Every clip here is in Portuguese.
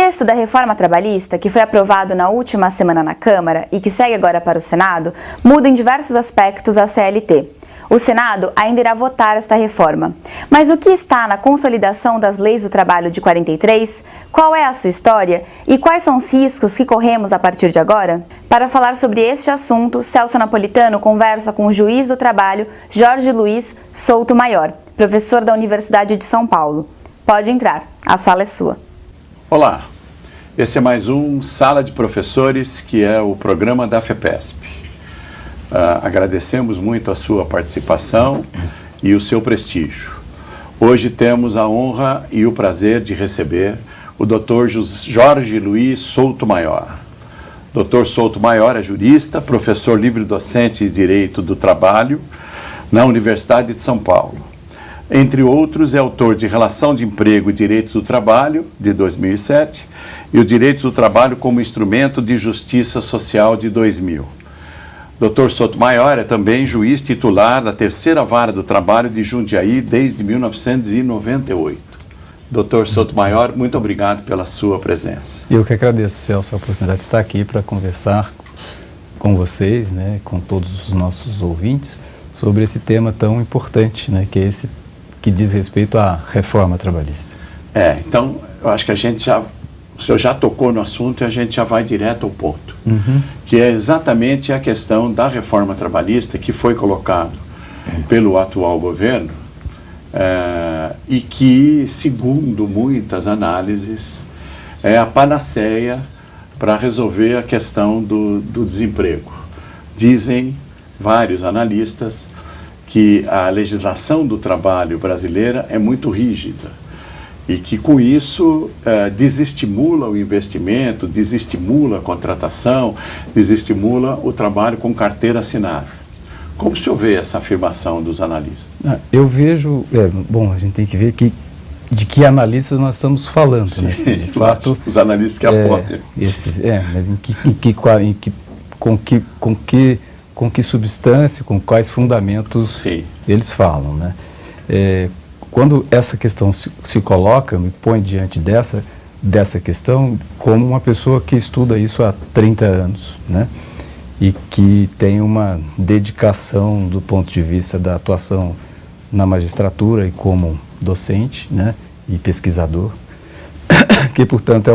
texto da reforma trabalhista, que foi aprovado na última semana na Câmara e que segue agora para o Senado, muda em diversos aspectos a CLT. O Senado ainda irá votar esta reforma. Mas o que está na consolidação das leis do trabalho de 43? Qual é a sua história? E quais são os riscos que corremos a partir de agora? Para falar sobre este assunto, Celso Napolitano conversa com o juiz do trabalho Jorge Luiz Souto Maior, professor da Universidade de São Paulo. Pode entrar, a sala é sua. Olá, esse é mais um Sala de Professores, que é o programa da FEPESP. Agradecemos muito a sua participação e o seu prestígio. Hoje temos a honra e o prazer de receber o Dr. Jorge Luiz Souto Maior. Dr. Souto Maior é jurista, professor livre-docente de Direito do Trabalho na Universidade de São Paulo. Entre outros, é autor de Relação de Emprego e Direito do Trabalho, de 2007, e o Direito do Trabalho como Instrumento de Justiça Social, de 2000. Dr. Souto Maior é também juiz titular da Terceira Vara do Trabalho de Jundiaí desde 1998. Dr. Souto Maior, muito obrigado pela sua presença. Eu que agradeço, Celso, a oportunidade de estar aqui para conversar com vocês, né, com todos os nossos ouvintes, sobre esse tema tão importante, né, que é esse que diz respeito à reforma trabalhista. Então, eu acho que o senhor já tocou no assunto e a gente já vai direto ao ponto, que é exatamente a questão da reforma trabalhista que foi colocado pelo atual governo e que, segundo muitas análises, é a panaceia para resolver a questão do desemprego. Dizem vários analistas que a legislação do trabalho brasileira é muito rígida e que com isso desestimula o investimento, desestimula a contratação, desestimula o trabalho com carteira assinada. Como o senhor vê essa afirmação dos analistas? Eu vejo, bom, a gente tem que ver de que analistas nós estamos falando, sim, né? De fato, os analistas que apontam. Mas com que substância, com quais fundamentos sim, eles falam, né? Quando essa questão se coloca, me põe diante dessa questão como uma pessoa que estuda isso há 30 anos, né? E que tem uma dedicação do ponto de vista da atuação na magistratura e como docente, né? E pesquisador, que portanto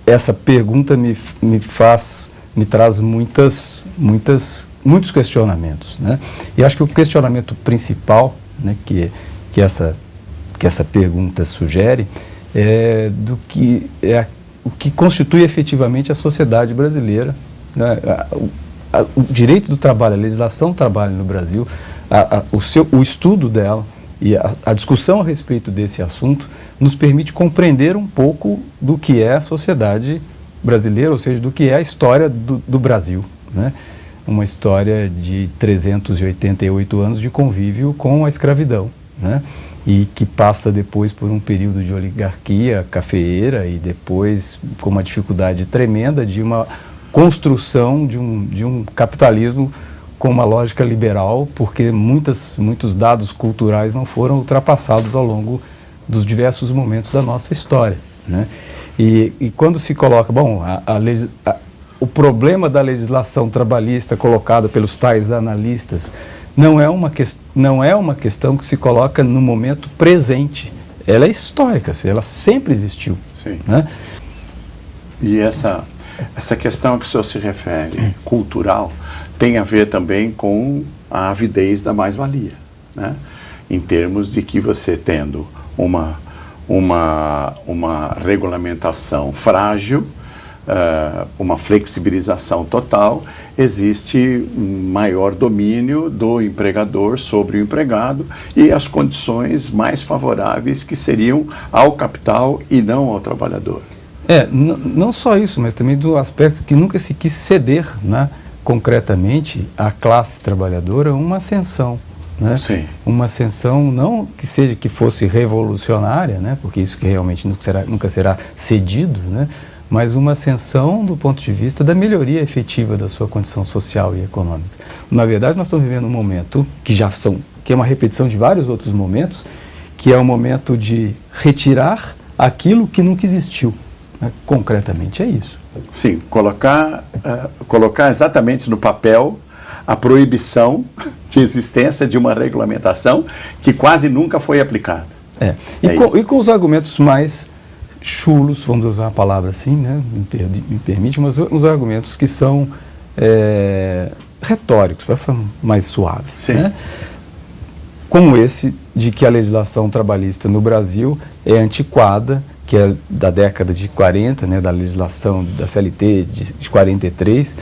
essa pergunta me traz muitos questionamentos, né? E acho que o questionamento principal, né, que essa pergunta sugere o que constitui efetivamente a sociedade brasileira, né? O direito do trabalho, a legislação do trabalho no Brasil, o estudo dela e a discussão a respeito desse assunto nos permite compreender um pouco do que é a sociedade brasileira, ou seja, do que é a história do Brasil, né? Uma história de 388 anos de convívio com a escravidão, né? E que passa depois por um período de oligarquia cafeeira e depois com uma dificuldade tremenda de uma construção de um capitalismo com uma lógica liberal, porque muitos dados culturais não foram ultrapassados ao longo dos diversos momentos da nossa história, né? E quando se coloca, bom, o problema da legislação trabalhista colocada pelos tais analistas não é uma questão que se coloca no momento presente. Ela é histórica, ela sempre existiu. Sim. Né? E essa questão que o senhor se refere, cultural, tem a ver também com a avidez da mais-valia, né? Em termos de que você tendo uma regulamentação frágil, uma flexibilização total, existe um maior domínio do empregador sobre o empregado e as condições mais favoráveis que seriam ao capital e não ao trabalhador. Não só isso, mas também do aspecto que nunca se quis ceder, né, concretamente à classe trabalhadora uma ascensão. Né? Sim. Uma ascensão não que fosse revolucionária, né, porque isso que realmente nunca será cedido, né, mas uma ascensão do ponto de vista da melhoria efetiva da sua condição social e econômica. Na verdade, nós estamos vivendo um momento que é uma repetição de vários outros momentos, que é o momento de retirar aquilo que nunca existiu. né? Concretamente é isso. Sim, colocar exatamente no papel a proibição de existência de uma regulamentação que quase nunca foi aplicada. E com os argumentos mais chulos, vamos usar a palavra assim, né? Me permite, mas os argumentos que são retóricos, para falar mais suave. Sim. Né? Como esse de que a legislação trabalhista no Brasil é antiquada, que é da década de 40, né, da legislação da CLT de 43,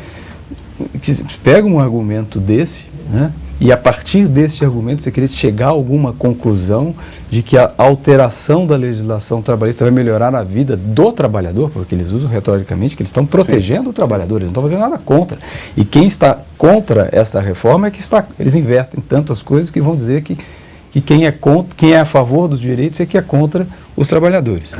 que pega um argumento desse, né, e a partir deste argumento você queria chegar a alguma conclusão de que a alteração da legislação trabalhista vai melhorar a vida do trabalhador, porque eles usam retoricamente que eles estão protegendo o trabalhor, eles não estão fazendo nada contra. E quem está contra essa reforma é que eles invertem tanto as coisas que vão dizer que quem é a favor dos direitos é que é contra os trabalhadores.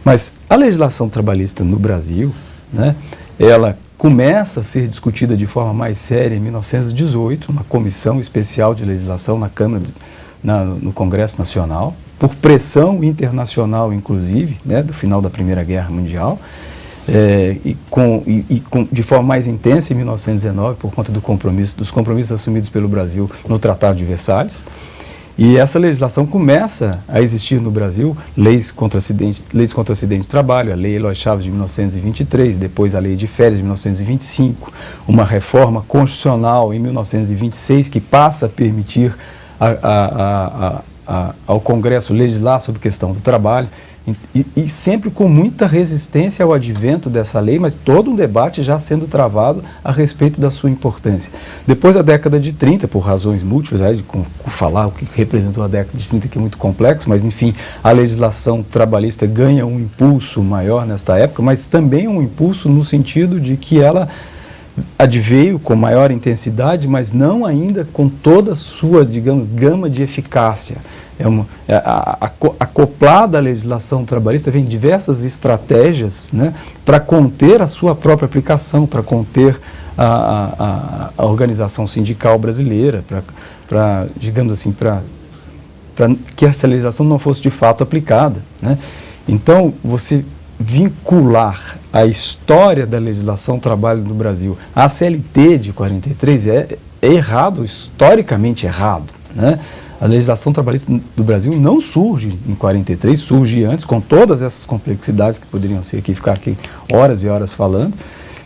Mas a legislação trabalhista no Brasil, né, ela começa a ser discutida de forma mais séria em 1918, uma comissão especial de legislação na Câmara, no Congresso Nacional, por pressão internacional, inclusive, né, do final da Primeira Guerra Mundial, de forma mais intensa em 1919, por conta dos compromissos assumidos pelo Brasil no Tratado de Versalhes. E essa legislação começa a existir no Brasil, leis contra acidente de trabalho, a Lei Eloy Chaves de 1923, depois a Lei de Férias de 1925, uma reforma constitucional em 1926 que passa a permitir ao Congresso legislar sobre a questão do trabalho, e sempre com muita resistência ao advento dessa lei, mas todo um debate já sendo travado a respeito da sua importância. Depois da década de 30, por razões múltiplas, falar o que representou a década de 30 que é muito complexo, mas enfim, a legislação trabalhista ganha um impulso maior nesta época, mas também um impulso no sentido de que ela adveio com maior intensidade, mas não ainda com toda a sua, digamos, gama de eficácia. Acoplada à legislação trabalhista vem diversas estratégias, né, para conter a sua própria aplicação, para conter a organização sindical brasileira, para digamos assim, para que essa legislação não fosse de fato aplicada, né? Então, você vincular a história da legislação trabalho no Brasil à CLT de 43 é errado, historicamente errado, né? A legislação trabalhista do Brasil não surge em 43, surge antes, com todas essas complexidades que poderiam ser ficar aqui horas e horas falando.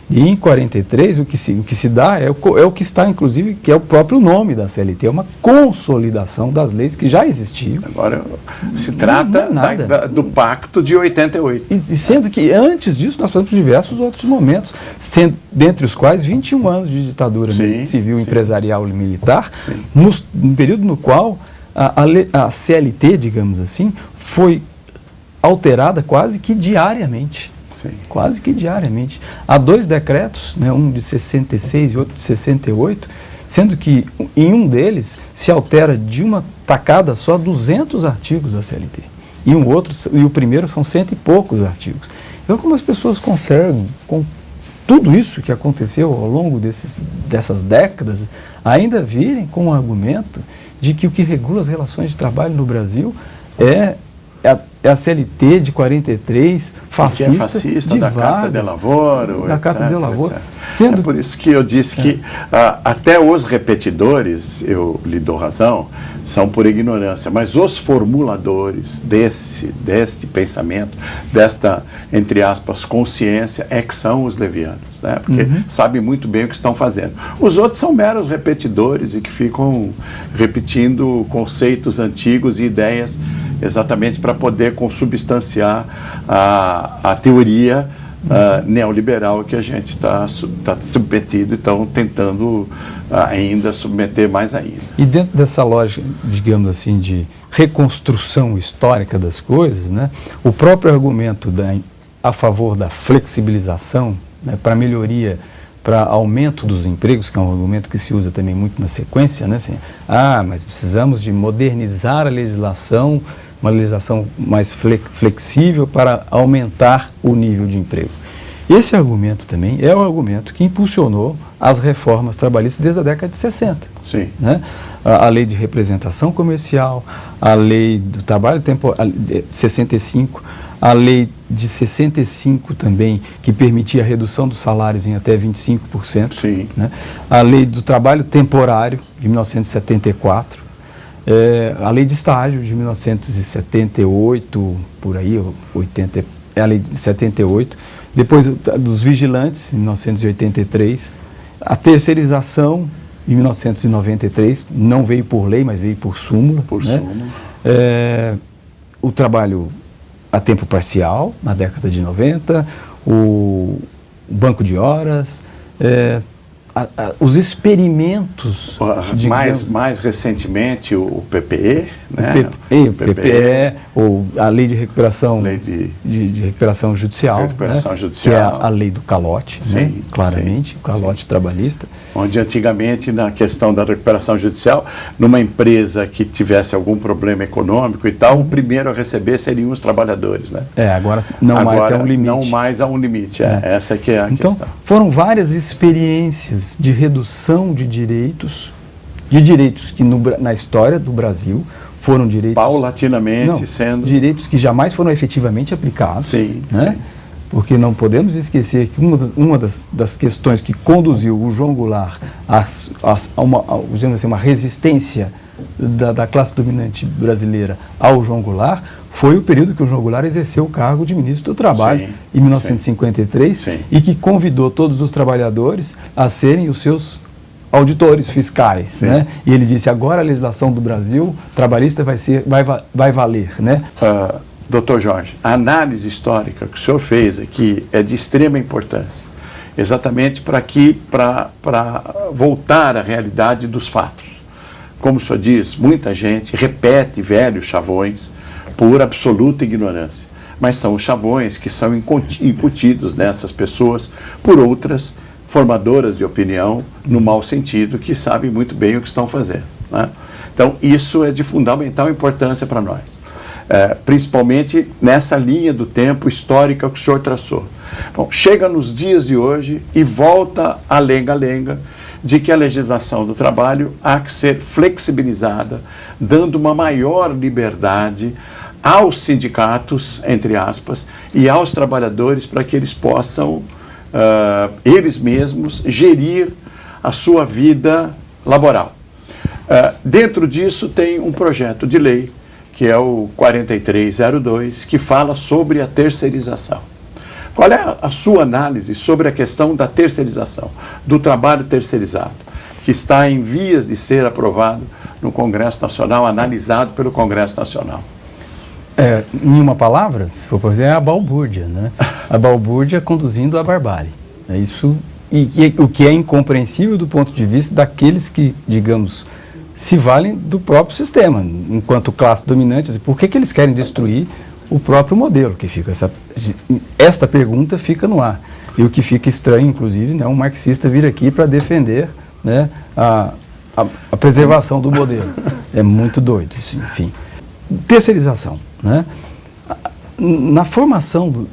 E em 43 o que se dá é o que está, inclusive, que é o próprio nome da CLT, é uma consolidação das leis que já existiam. Agora se trata do Pacto de 88. E sendo que antes disso nós passamos por diversos outros momentos, dentre os quais 21 anos de ditadura civil, empresarial e militar, no período no qual a CLT, digamos assim, foi alterada quase que diariamente. Quase que diariamente. Há dois decretos, né, um de 66 e outro de 68, sendo que em um deles se altera de uma tacada só 200 artigos da CLT. E o primeiro são 100 e poucos artigos. Então, como as pessoas conseguem, com tudo isso que aconteceu ao longo dessas décadas, ainda virem com o argumento de que o que regula as relações de trabalho no Brasil é a CLT de 43, fascista, que é fascista, da Carta de Lavoro, da Carta de Lavoro. É por isso que eu disse que até os repetidores, eu lhe dou razão, são por ignorância, mas os formuladores deste pensamento, desta, entre aspas, consciência, é que são os levianos, né? Porque sabem muito bem o que estão fazendo. Os outros são meros repetidores e que ficam repetindo conceitos antigos e ideias exatamente para poder consubstanciar a teoria neoliberal que a gente está submetido e estão tentando ainda submeter mais ainda. E dentro dessa lógica, digamos assim, de reconstrução histórica das coisas, né, o próprio argumento a favor da flexibilização, né, para melhoria, para aumento dos empregos, que é um argumento que se usa também muito na sequência, né, assim, mas precisamos de modernizar a legislação, uma legislação mais flexível para aumentar o nível de emprego. Esse argumento também é o argumento que impulsionou as reformas trabalhistas desde a década de 60. Sim. Né? A lei de representação comercial, a lei do trabalho temporário, 65, a lei de 65 também, que permitia a redução dos salários em até 25%. Sim. Né? A lei do trabalho temporário, de 1974. A lei de estágio, de 1978, por aí, 80, é a lei de 78. Depois dos vigilantes, em 1983. A terceirização, em 1993, não veio por lei, mas veio por súmula. Por né? súmula. O trabalho a tempo parcial, na década de 90, o banco de horas, os experimentos, mais recentemente o PPE, né? O PPE, ou a lei de recuperação, de recuperação judicial, recuperação né? judicial, que é a lei do calote, sim, né? Claramente, sim, o calote sim. trabalhista. Onde antigamente, na questão da recuperação judicial, numa empresa que tivesse algum problema econômico e tal, o primeiro a receber seriam os trabalhadores, né? Agora não mais tem um limite. Não mais há um limite, essa que é a então, questão. Foram várias experiências de redução de direitos que na história do Brasil foram direitos... Paulatinamente sendo... direitos que jamais foram efetivamente aplicados. Sim, né? sim. Porque não podemos esquecer que uma das questões que conduziu o João Goulart a uma resistência da classe dominante brasileira ao João Goulart foi o período que o João Goulart exerceu o cargo de ministro do Trabalho, sim, em 1953, sim. E que convidou todos os trabalhadores a serem os seus auditores fiscais, sim. né? E ele disse, agora a legislação do Brasil trabalhista vai valer, né? Doutor Jorge, a análise histórica que o senhor fez aqui é de extrema importância, exatamente para voltar à realidade dos fatos. Como o senhor diz, muita gente repete velhos chavões por absoluta ignorância, mas são os chavões que são incutidos nessas pessoas por outras formadoras de opinião, no mau sentido, que sabem muito bem o que estão fazendo, né? Então, isso é de fundamental importância para nós. Principalmente nessa linha do tempo histórica que o senhor traçou. Bom, chega nos dias de hoje e volta a lenga-lenga de que a legislação do trabalho há que ser flexibilizada, dando uma maior liberdade aos sindicatos, entre aspas, e aos trabalhadores para que eles possam, eles mesmos, gerir a sua vida laboral. Dentro disso tem um projeto de lei, que é o 4302, que fala sobre a terceirização. Qual é a sua análise sobre a questão da terceirização, do trabalho terceirizado, que está em vias de ser aprovado no Congresso Nacional, analisado pelo Congresso Nacional? Em uma palavra, se for por exemplo, é a balbúrdia, né? A balbúrdia conduzindo à barbárie. É isso, o que é incompreensível do ponto de vista daqueles que, digamos, se valem do próprio sistema, enquanto classe dominante. Por que eles querem destruir o próprio modelo? Que fica esta pergunta fica no ar. E o que fica estranho, inclusive, né, um marxista vir aqui para defender, né, a preservação do modelo. É muito doido isso, enfim. Terceirização, né? Na formação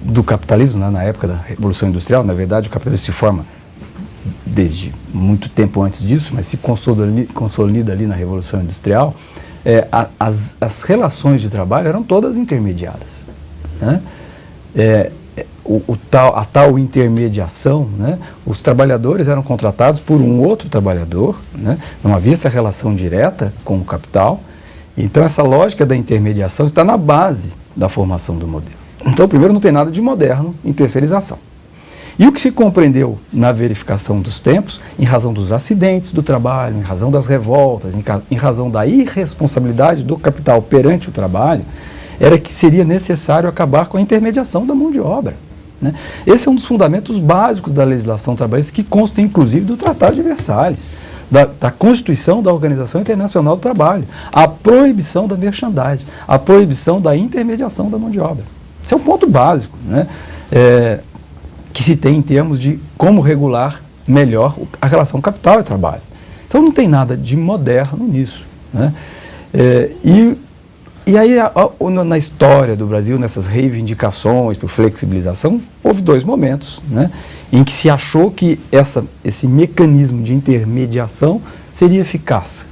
do capitalismo, né, na época da Revolução Industrial, na verdade o capitalismo se forma desde muito tempo antes disso, mas se consolida ali na Revolução Industrial. As relações de trabalho eram todas intermediadas, né? A tal intermediação, né? Os trabalhadores eram contratados por um outro trabalhador, né? Não havia essa relação direta com o capital. Então essa lógica da intermediação está na base da formação do modelo. Então primeiro, não tem nada de moderno em terceirização. E o que se compreendeu na verificação dos tempos, em razão dos acidentes do trabalho, em razão das revoltas, em razão da irresponsabilidade do capital perante o trabalho, era que seria necessário acabar com a intermediação da mão de obra, né? Esse é um dos fundamentos básicos da legislação trabalhista, que consta inclusive do Tratado de Versalhes, da Constituição da Organização Internacional do Trabalho, a proibição da merchandagem, a proibição da intermediação da mão de obra. Esse é um ponto básico, né? Que se tem em termos de como regular melhor a relação capital e trabalho. Então não tem nada de moderno nisso, né? E aí, na história do Brasil, nessas reivindicações por flexibilização, houve dois momentos, né, em que se achou que esse mecanismo de intermediação seria eficaz,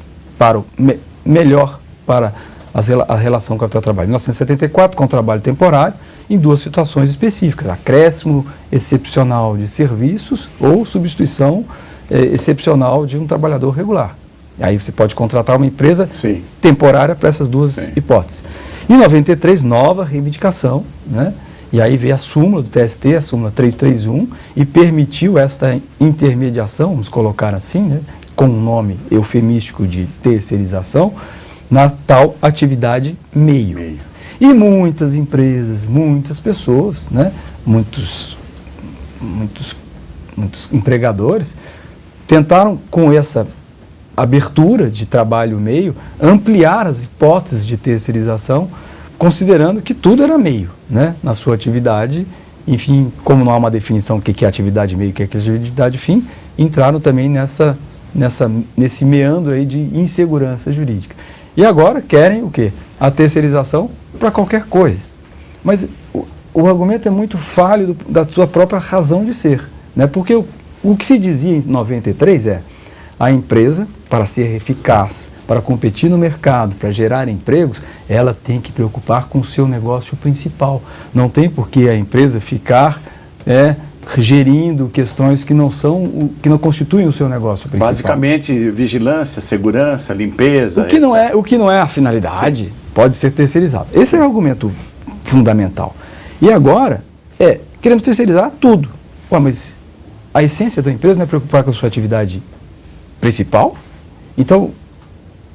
melhor para a relação capital-trabalho. Em 1974, com o trabalho temporário, em duas situações específicas: acréscimo excepcional de serviços ou substituição excepcional de um trabalhador regular. Aí você pode contratar uma empresa Sim. temporária para essas duas Sim. hipóteses. Em 93, nova reivindicação, né? E aí veio a súmula do TST, a súmula 331, e permitiu esta intermediação, vamos colocar assim, né? Com um nome eufemístico de terceirização, na tal atividade meio. E muitas empresas, muitas pessoas, né? muitos empregadores tentaram, com essa abertura de trabalho meio, ampliar as hipóteses de terceirização, considerando que tudo era meio, né, na sua atividade. Enfim, como não há uma definição do que é atividade meio e o que é atividade fim, entraram também nesse meandro aí de insegurança jurídica. E agora querem o quê? A terceirização para qualquer coisa. Mas o argumento é muito falho da sua própria razão de ser, né? Porque o que se dizia em 93 é: a empresa, para ser eficaz, para competir no mercado, para gerar empregos, ela tem que preocupar com o seu negócio principal. Não tem por que a empresa ficar gerindo questões que não constituem o seu negócio principal. Basicamente, vigilância, segurança, limpeza. O que não é a finalidade, sim, pode ser terceirizado. Esse é o argumento fundamental. E agora, queremos terceirizar tudo. Ué, mas a essência da empresa não é preocupar com a sua atividade principal? Então,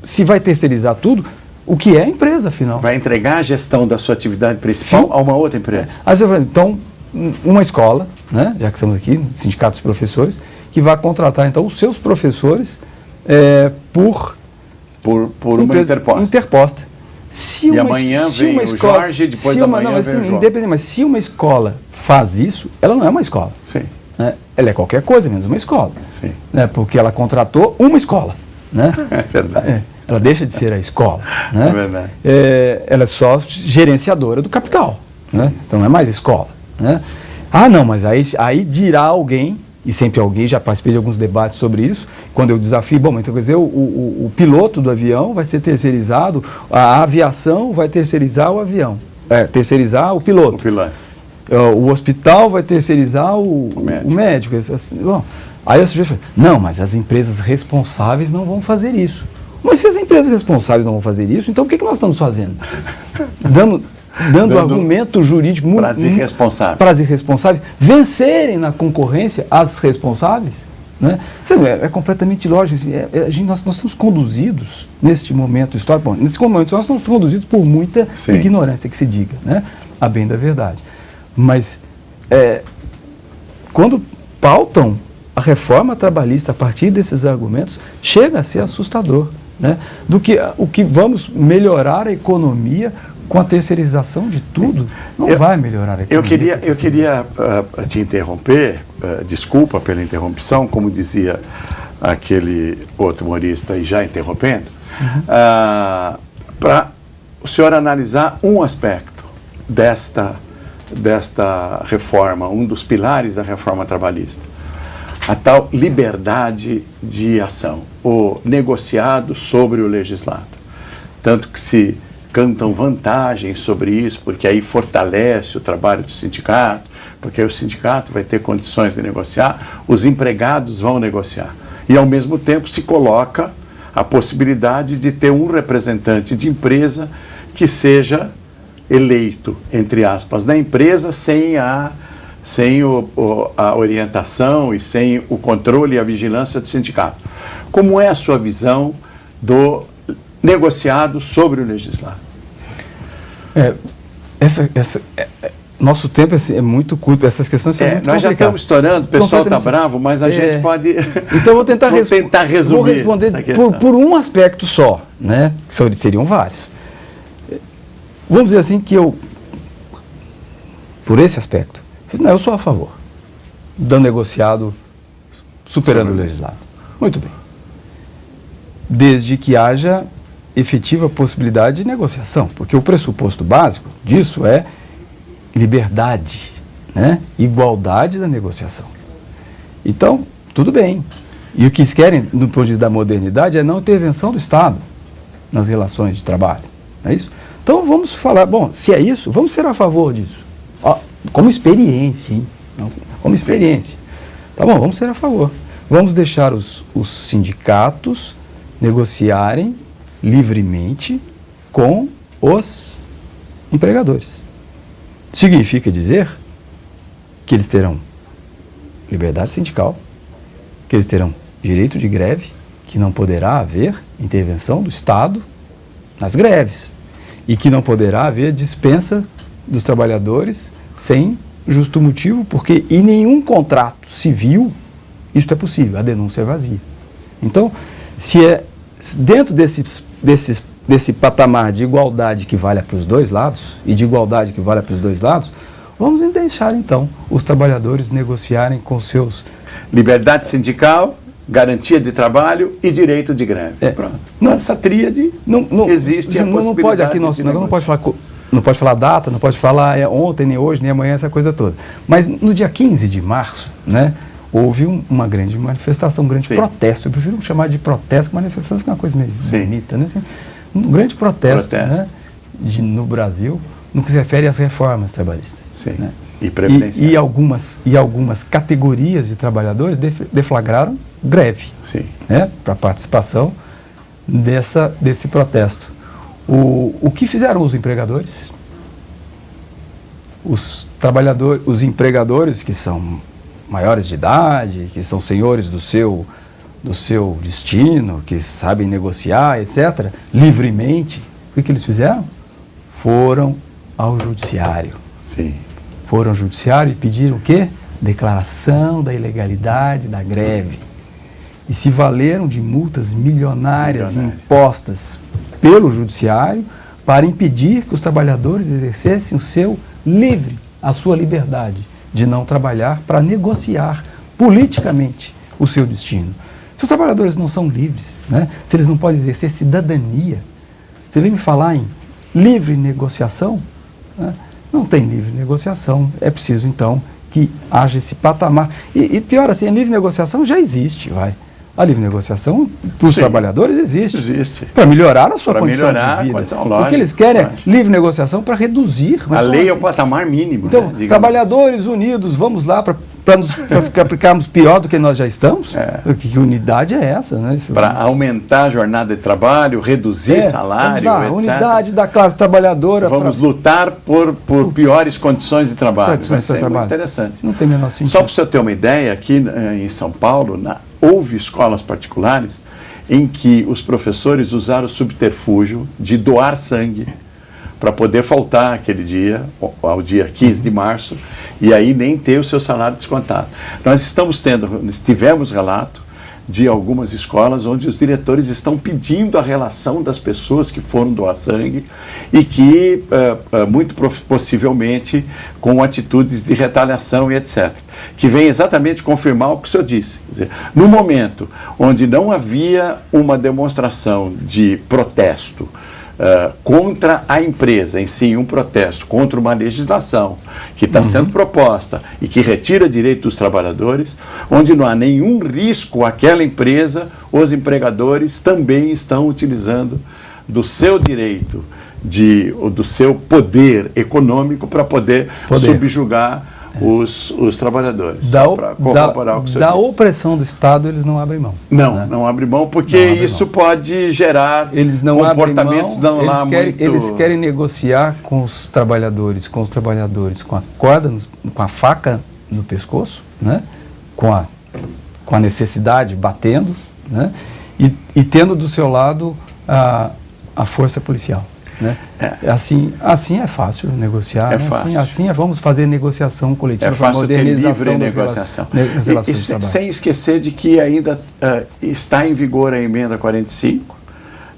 se vai terceirizar tudo, o que é a empresa, afinal? Vai entregar a gestão da sua atividade principal, sim, a uma outra empresa. Aí você fala, então, uma escola, né, já que estamos aqui, sindicato dos professores, que vai contratar, então, os seus professores por uma interposta. E amanhã vem o Jorge, depois da manhã vem o João. Independente, mas se uma escola faz isso, ela não é uma escola. Sim. Né? Ela é qualquer coisa, menos uma escola. Sim. Né? Porque ela contratou uma escola. Né? É verdade. Ela deixa de ser a escola. Né? É verdade. Ela é só gerenciadora do capital. Né? Então não é mais escola. Né? Ah, não, mas aí dirá alguém, e sempre alguém, já participei de alguns debates sobre isso, quando eu desafio, bom, então quer dizer, o piloto do avião vai ser terceirizado, a aviação vai terceirizar o avião, terceirizar o piloto. O piloto. O hospital vai terceirizar o médico. Bom, aí a sujeito fala, não, mas as empresas responsáveis não vão fazer isso. Mas se as empresas responsáveis não vão fazer isso, então o que nós estamos fazendo? Dando argumento jurídico para as irresponsáveis vencerem na concorrência as responsáveis. Né? É completamente lógico. Nós estamos conduzidos, neste momento histórico, nesse momento nós estamos conduzidos por muita ignorância, que se diga, né? A bem da verdade. Mas quando pautam a reforma trabalhista a partir desses argumentos, chega a ser assustador. Né? O que vamos melhorar a economia com a terceirização de tudo, não vai melhorar a economia. Eu queria te interromper, desculpa pela interrupção, como dizia aquele outro humorista, e já interrompendo, para o senhor analisar um aspecto desta reforma, um dos pilares da reforma trabalhista, a tal liberdade de ação, o negociado sobre o legislado. Tanto que se cantam vantagens sobre isso, porque aí fortalece o trabalho do sindicato, porque aí o sindicato vai ter condições de negociar, os empregados vão negociar. E, ao mesmo tempo, se coloca a possibilidade de ter um representante de empresa que seja eleito, entre aspas, na empresa, sem a orientação e sem o controle e a vigilância do sindicato. Como é a sua visão do negociado sobre o legislado? Nosso tempo é muito curto, essas questões são muito complicadas. Nós já estamos estourando, o pessoal está bravo, mas a gente pode... Então vou tentar resumir. Vou responder por um aspecto só, né? Seriam vários. Vamos dizer assim que por esse aspecto, eu sou a favor do negociado superando o legislado. Muito bem. Desde que haja efetiva possibilidade de negociação, porque o pressuposto básico disso é liberdade, né? Igualdade da negociação. Então, tudo bem. E o que eles querem, no ponto de vista da modernidade, é a não intervenção do Estado nas relações de trabalho. não é isso? Então vamos falar, bom, se é isso, vamos ser a favor disso. Ó, como experiência, hein? Não, como experiência. Tá bom, vamos ser a favor. Vamos deixar os sindicatos negociarem livremente com os empregadores. Significa dizer que eles terão liberdade sindical, que eles terão direito de greve, que não poderá haver intervenção do Estado nas greves e que não poderá haver dispensa dos trabalhadores sem justo motivo, porque em nenhum contrato civil isso é possível, a denúncia é vazia. Então, se é dentro desse patamar de igualdade que vale para os dois lados e de igualdade que vale para os dois lados, vamos deixar então os trabalhadores negociarem com seus... Liberdade sindical, garantia de trabalho e direito de greve. Pronto. Não, essa tríade existe a possibilidade não pode aqui não pode falar data, não pode falar ontem, nem hoje, nem amanhã, essa coisa toda. Mas no dia 15 de março, né, houve uma grande manifestação, um grande protesto. Eu prefiro chamar de protesto, que manifestação fica uma coisa meio bonita, né? Assim, um grande protesto. Né, no Brasil, no que se refere às reformas trabalhistas. Sim. Né? E previdenciárias. E algumas categorias de trabalhadores deflagraram greve, né, para participação desse protesto. O que fizeram os empregadores? Os trabalhadores, os empregadores que são maiores de idade, que são senhores do seu destino, que sabem negociar, etc., livremente, o que eles fizeram? Foram ao judiciário. Sim. Foram ao judiciário e pediram o quê? Declaração da ilegalidade da greve. E se valeram de multas milionárias impostas pelo judiciário para impedir que os trabalhadores exercessem a sua liberdade de não trabalhar para negociar politicamente o seu destino. Se os trabalhadores não são livres, né, se eles não podem exercer cidadania, se ele me falar em livre negociação, né, não tem livre negociação, é preciso então que haja esse patamar. E pior assim, a livre negociação já existe, A livre negociação para os trabalhadores existe. Para melhorar a sua condição de vida. O que eles querem é livre negociação para reduzir. A lei é o patamar mínimo. Então, né, trabalhadores unidos, vamos lá para ficarmos pior do que nós já estamos? Que unidade é essa? Né? Para aumentar a jornada de trabalho, reduzir salário, etc. Unidade da classe trabalhadora. Vamos lutar por piores condições de trabalho. Vai ser muito interessante. Não tem menor sentido. Só para você ter uma ideia, aqui em São Paulo, houve escolas particulares em que os professores usaram o subterfúgio de doar sangue para poder faltar aquele dia, ao dia 15 de março, e aí nem ter o seu salário descontado. Nós tivemos relato de algumas escolas onde os diretores estão pedindo a relação das pessoas que foram doar sangue e que, muito possivelmente, com atitudes de retaliação e etc., que vem exatamente confirmar o que o senhor disse. Quer dizer, no momento onde não havia uma demonstração de protesto contra a empresa em si, um protesto contra uma legislação que está sendo proposta e que retira direito dos trabalhadores, onde não há nenhum risco àquela empresa, os empregadores também estão utilizando do seu direito, do seu poder econômico para poder subjugar os trabalhadores. Da opressão do Estado, eles não abrem mão. Não abrem mão, porque isso pode gerar comportamentos Eles querem negociar com os trabalhadores com a corda, com a faca no pescoço, né? com a necessidade batendo, né? e tendo do seu lado a força policial. Né? Assim é fácil negociar, assim vamos fazer negociação coletiva, é fácil ter livre negociação. Sem esquecer de que ainda está em vigor a emenda 45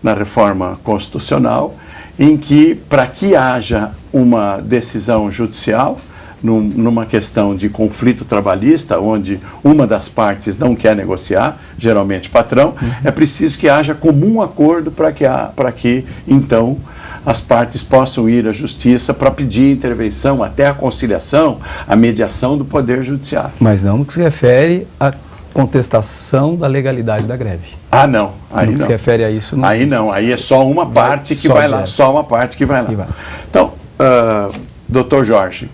na reforma constitucional, em que, para que haja uma decisão judicial numa questão de conflito trabalhista, onde uma das partes não quer negociar, geralmente patrão, é preciso que haja comum acordo para que então as partes possam ir à justiça para pedir intervenção, até a conciliação, a mediação do Poder Judiciário. Mas não no que se refere a contestação da legalidade da greve. Ah, não. Aí no que não. se refere a isso, Aí não. Aí é só uma parte que vai lá. Só uma parte que vai lá. Então, Dr. Jorge,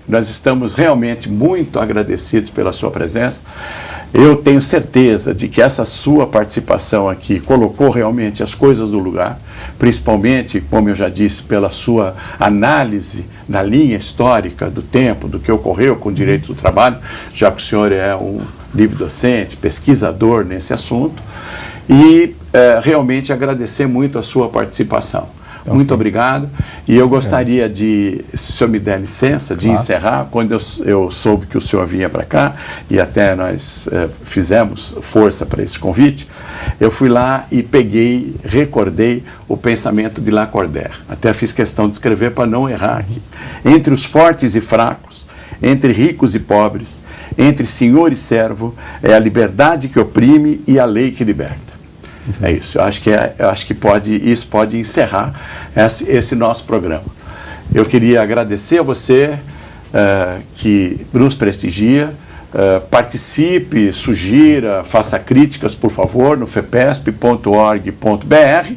nós estamos realmente muito agradecidos pela sua presença. Eu tenho certeza de que essa sua participação aqui colocou realmente as coisas no lugar, principalmente, como eu já disse, pela sua análise na linha histórica do tempo, do que ocorreu com o direito do trabalho, já que o senhor é um livre-docente, pesquisador nesse assunto, e realmente agradecer muito a sua participação. Okay. Muito obrigado. E eu gostaria de, se o senhor me der licença, de encerrar. Quando eu soube que o senhor vinha para cá, e até nós fizemos força para esse convite, eu fui lá e recordei o pensamento de Lacordaire. Até fiz questão de escrever para não errar aqui. Entre os fortes e fracos, entre ricos e pobres, entre senhor e servo, é a liberdade que oprime e a lei que liberta. É isso. Eu acho que isso pode encerrar esse nosso programa. Eu queria agradecer a você que nos prestigia. Participe, sugira, faça críticas, por favor, no fepesp.org.br,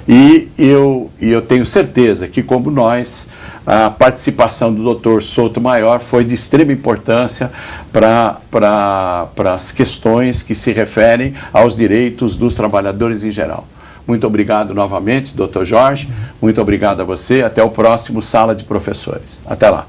e eu tenho certeza que, como nós, a participação do Dr. Souto-Maior foi de extrema importância para as questões que se referem aos direitos dos trabalhadores em geral. Muito obrigado novamente, Dr. Jorge, muito obrigado a você, até o próximo Sala de Professores. Até lá.